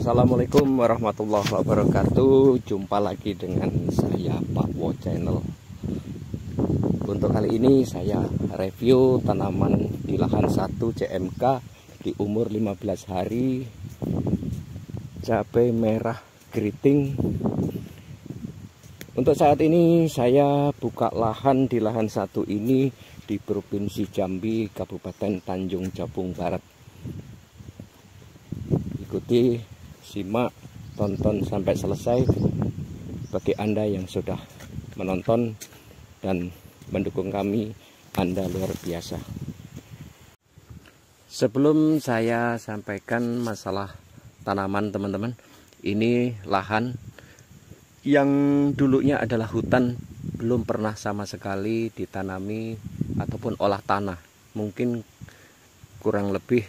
Assalamualaikum warahmatullahi wabarakatuh. Jumpa lagi dengan saya Pak Wo Channel. Untuk kali ini saya review tanaman di lahan 1 CMK di umur 15 hari, cabai merah keriting. Untuk saat ini saya buka lahan di lahan 1 ini di Provinsi Jambi, Kabupaten Tanjung Jabung Barat. Ikuti, simak, tonton sampai selesai. Bagi Anda yang sudah menonton dan mendukung kami, Anda luar biasa. Sebelum saya sampaikan masalah tanaman, teman-teman, ini lahan yang dulunya adalah hutan, belum pernah sama sekali ditanami ataupun olah tanah. Mungkin kurang lebih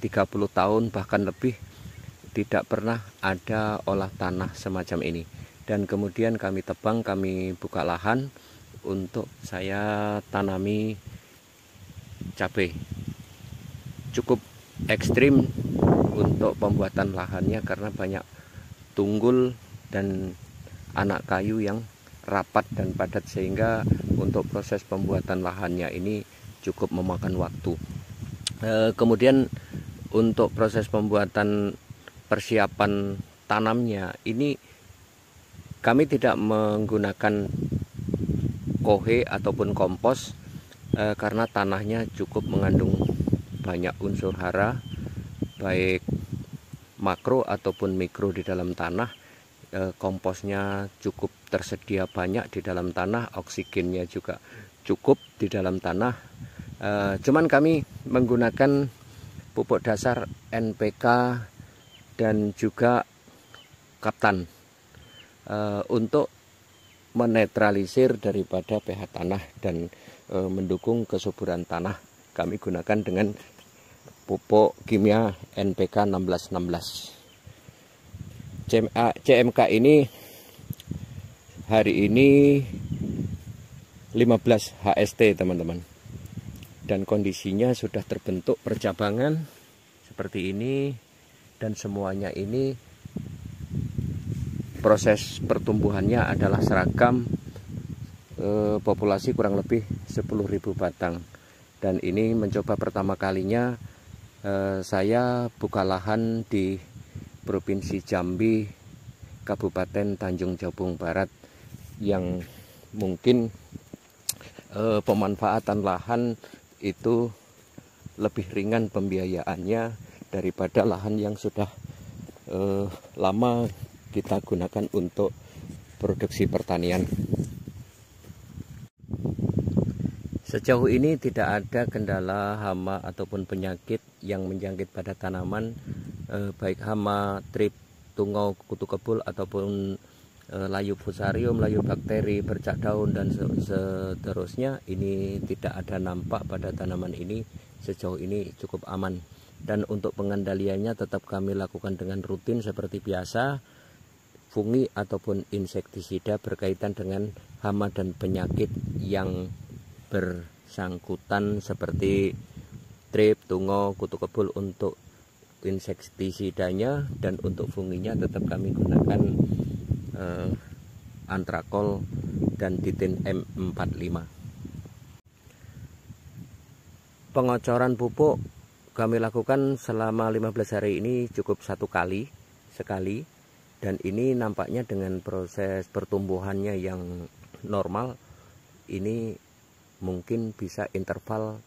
30 tahun bahkan lebih tidak pernah ada olah tanah semacam ini. Dan kemudian kami tebang, kami buka lahan untuk saya tanami cabai. Cukup ekstrim untuk pembuatan lahannya karena banyak tunggul dan anak kayu yang rapat dan padat, sehingga untuk proses pembuatan lahannya ini cukup memakan waktu. Kemudian untuk proses pembuatan persiapan tanamnya ini kami tidak menggunakan kohe ataupun kompos karena tanahnya cukup mengandung banyak unsur hara baik makro ataupun mikro di dalam tanah. Komposnya cukup tersedia banyak di dalam tanah, oksigennya juga cukup di dalam tanah. Cuman kami menggunakan pupuk dasar NPK dan juga Kaptan untuk menetralisir daripada pH tanah dan mendukung kesuburan tanah. Kami gunakan dengan pupuk kimia NPK 1616. CMK ini hari ini 15 HST, teman-teman. Dan kondisinya sudah terbentuk percabangan seperti ini, dan semuanya ini proses pertumbuhannya adalah seragam. Populasi kurang lebih 10.000 batang. Dan ini mencoba pertama kalinya saya buka lahan di Provinsi Jambi, Kabupaten Tanjung Jabung Barat, yang mungkin pemanfaatan lahan itu lebih ringan pembiayaannya daripada lahan yang sudah lama kita gunakan untuk produksi pertanian. Sejauh ini tidak ada kendala hama ataupun penyakit yang menjangkit pada tanaman, baik hama, trip, tungau, kutu kebul ataupun layu fusarium, layu bakteri, bercak daun dan seterusnya. Ini tidak ada nampak pada tanaman ini. Sejauh ini cukup aman. Dan untuk pengendaliannya tetap kami lakukan dengan rutin seperti biasa. Fungi ataupun insektisida berkaitan dengan hama dan penyakit yang bersangkutan seperti trip, tungau, kutu kebul untuk insektisidanya, dan untuk funginya tetap kami gunakan antrakol dan titin M45. Pengocoran pupuk kami lakukan selama 15 hari ini cukup sekali, dan ini nampaknya dengan proses pertumbuhannya yang normal ini mungkin bisa interval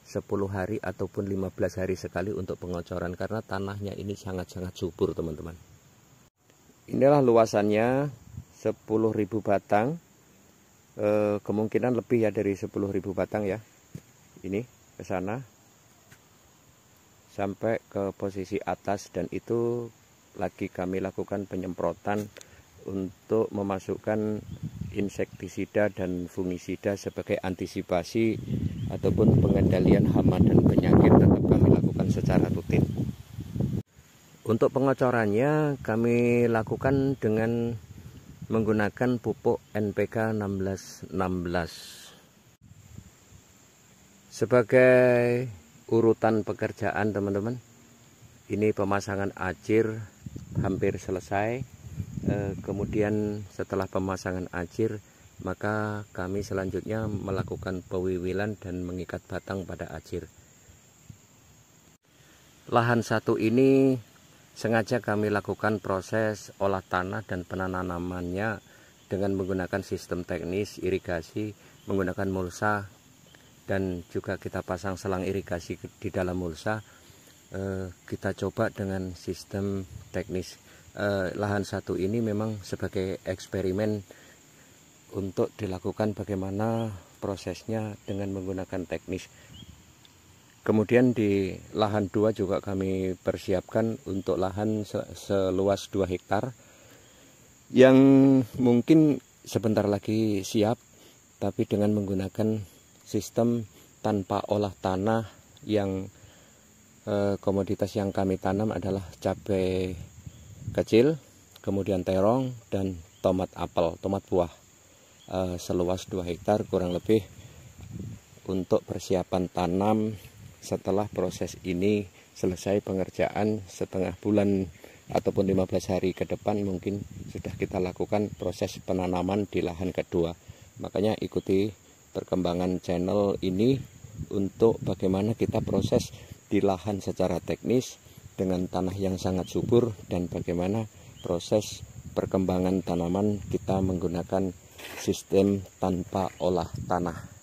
10 hari ataupun 15 hari sekali untuk pengocoran, karena tanahnya ini sangat-sangat subur, teman-teman. Inilah luasannya 10.000 batang, kemungkinan lebih ya dari 10.000 batang ya. Ini ke sana sampai ke posisi atas, dan itu lagi kami lakukan penyemprotan untuk memasukkan insektisida dan fungisida sebagai antisipasi ataupun pengendalian hama dan penyakit. Tetap kami lakukan secara rutin. Untuk pengocorannya kami lakukan dengan menggunakan pupuk NPK 1616. Sebagai urutan pekerjaan, teman-teman, ini pemasangan acir hampir selesai. Kemudian setelah pemasangan ajir, maka kami selanjutnya melakukan pewiwilan dan mengikat batang pada ajir. Lahan satu ini sengaja kami lakukan proses olah tanah dan penanamannya dengan menggunakan sistem teknis irigasi, menggunakan mulsa, dan juga kita pasang selang irigasi di dalam mulsa. Kita coba dengan sistem teknis. Lahan satu ini memang sebagai eksperimen untuk dilakukan bagaimana prosesnya dengan menggunakan teknis. Kemudian di lahan 2 juga kami persiapkan untuk lahan seluas 2 hektar yang mungkin sebentar lagi siap, tapi dengan menggunakan sistem tanpa olah tanah. Yang komoditas yang kami tanam adalah cabai kecil, kemudian terong, dan tomat apel, tomat buah, seluas 2 hektar kurang lebih untuk persiapan tanam. Setelah proses ini selesai pengerjaan setengah bulan ataupun 15 hari ke depan, mungkin sudah kita lakukan proses penanaman di lahan kedua. Makanya ikuti perkembangan channel ini untuk bagaimana kita proses di lahan secara teknis dengan tanah yang sangat subur, dan bagaimana proses perkembangan tanaman kita menggunakan sistem tanpa olah tanah.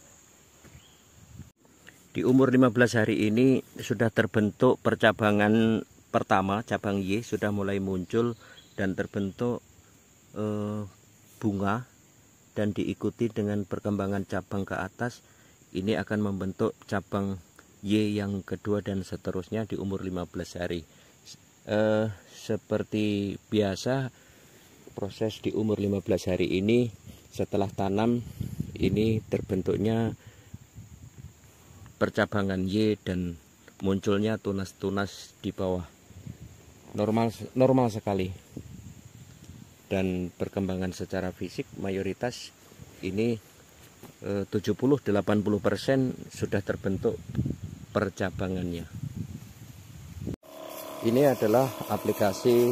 Di umur 15 hari ini sudah terbentuk percabangan pertama, cabang Y sudah mulai muncul dan terbentuk bunga, dan diikuti dengan perkembangan cabang ke atas. Ini akan membentuk cabang Y yang kedua dan seterusnya di umur 15 hari. Seperti biasa, proses di umur 15 hari ini setelah tanam ini terbentuknya percabangan Y dan munculnya tunas-tunas di bawah. Normal sekali. Dan perkembangan secara fisik mayoritas ini 70-80% sudah terbentuk percabangannya. Ini adalah aplikasi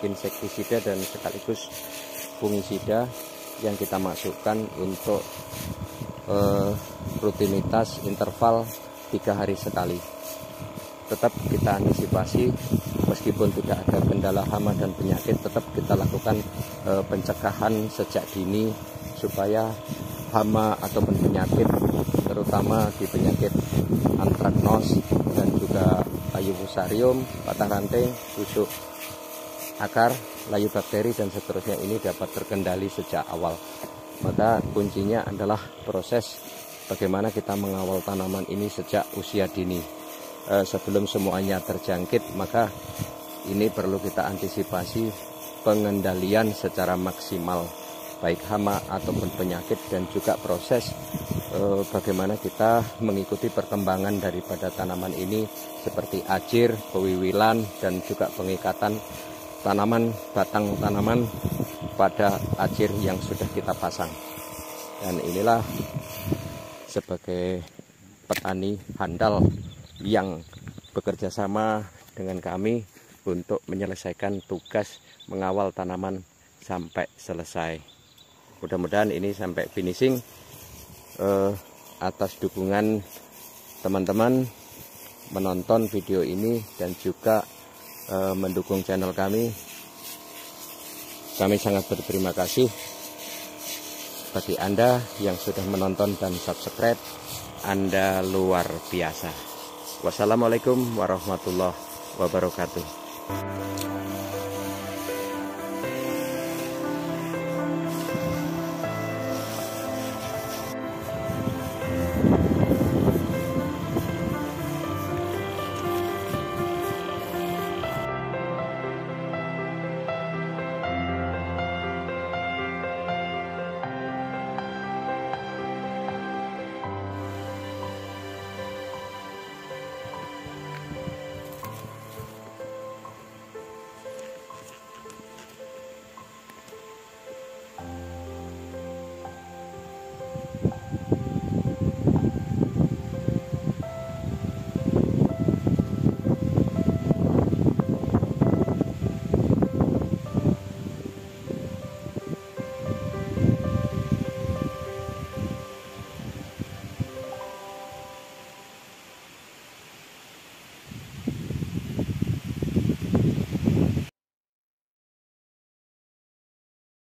insektisida dan sekaligus fungisida yang kita masukkan untuk rutinitas interval 3 hari sekali. Tetap kita antisipasi, meskipun tidak ada kendala hama dan penyakit, tetap kita lakukan pencegahan sejak dini supaya hama ataupun penyakit, terutama di penyakit antraknos dan juga layu fusarium, patah ranting, busuk akar, layu bakteri dan seterusnya, ini dapat terkendali sejak awal. Maka kuncinya adalah proses bagaimana kita mengawal tanaman ini sejak usia dini. Sebelum semuanya terjangkit, maka ini perlu kita antisipasi pengendalian secara maksimal, baik hama ataupun penyakit, dan juga proses bagaimana kita mengikuti perkembangan daripada tanaman ini seperti ajir, pewiwilan, dan juga pengikatan tanaman, batang tanaman pada ajir yang sudah kita pasang. Dan inilah sebagai petani handal yang bekerja sama dengan kami untuk menyelesaikan tugas mengawal tanaman sampai selesai. Mudah-mudahan ini sampai finishing. Atas dukungan teman-teman menonton video ini dan juga mendukung channel kami sangat berterima kasih. Bagi Anda yang sudah menonton dan subscribe, Anda luar biasa. Wassalamualaikum warahmatullahi wabarakatuh.